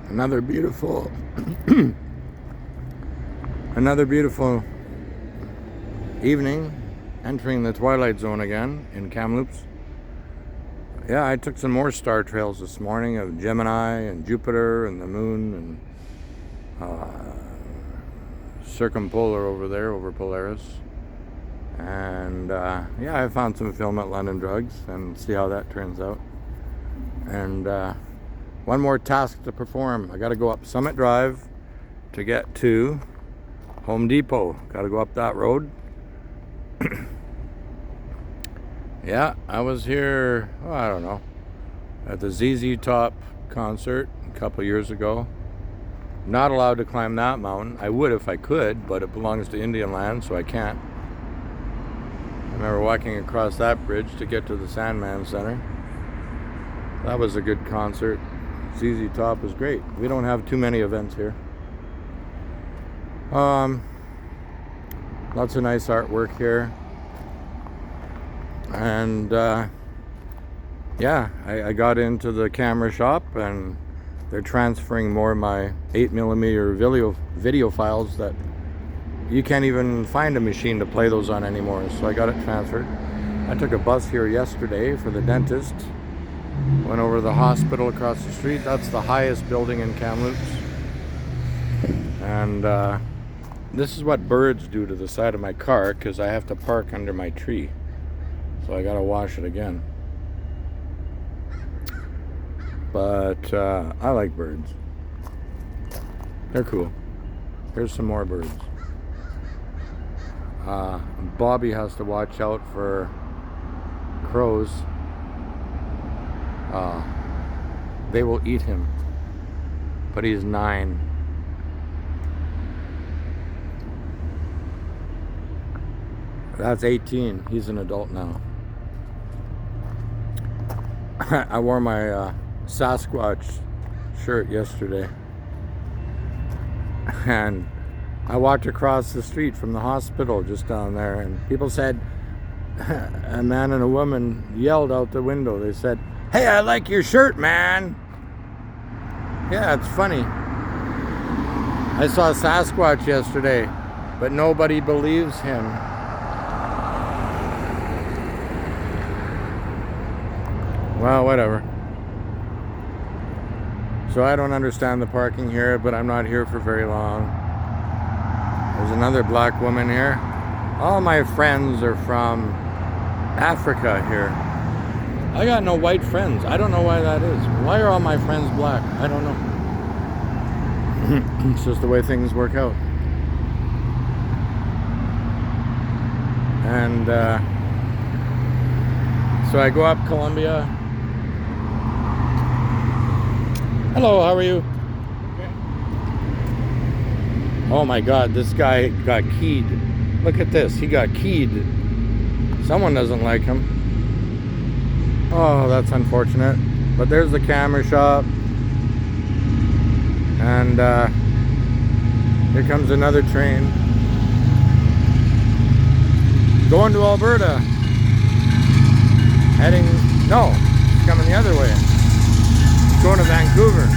Another beautiful another beautiful evening, entering the twilight zone again in Kamloops. Yeah, I took some more star trails this morning of Gemini and Jupiter and the moon and circumpolar over there, over Polaris. And yeah, I found some film at London Drugs and see how that turns out. And one more task to perform. I got to go up Summit Drive to get to Home Depot. Got to go up that road. Yeah, I was here, oh, I don't know, at the ZZ Top concert a couple years ago. Not allowed to climb that mountain. I would if I could, but it belongs to Indian land, so I can't. I remember walking across that bridge to get to the Sandman Center. That was a good concert. ZZ Top was great. We don't have too many events here. Lots of nice artwork here. And yeah, I got into the camera shop and they're transferring more of my 8mm video files that you can't even find a machine to play those on anymore. So I got it transferred. I took a bus here yesterday for the dentist. Went over to the hospital across the street. That's the highest building in Kamloops. And this is what birds do to the side of my car because I have to park under my tree. So I gotta wash it again. But I like birds. They're cool. Here's some more birds. Bobby has to watch out for crows. They will eat him. But he's 9. That's 18. He's an adult now. I wore my Sasquatch shirt yesterday. And I walked across the street from the hospital just down there, and people said, a man and a woman yelled out the window. They said, "Hey, I like your shirt, man." Yeah, it's funny. I saw Sasquatch yesterday, but nobody believes him. Well, whatever. So I don't understand the parking here, but I'm not here for very long. There's another black woman here. All my friends are from Africa here. I got no white friends. I don't know why that is. Why are all my friends black? I don't know. It's just the way things work out. And so I go up Columbia. Hello, how are you? Okay. Oh my God, this guy got keyed. Look at this, he got keyed. Someone doesn't like him. Oh, that's unfortunate. But there's the camera shop. And here comes another train. Going to Alberta. Heading, no, it's coming the other way. Going to Vancouver.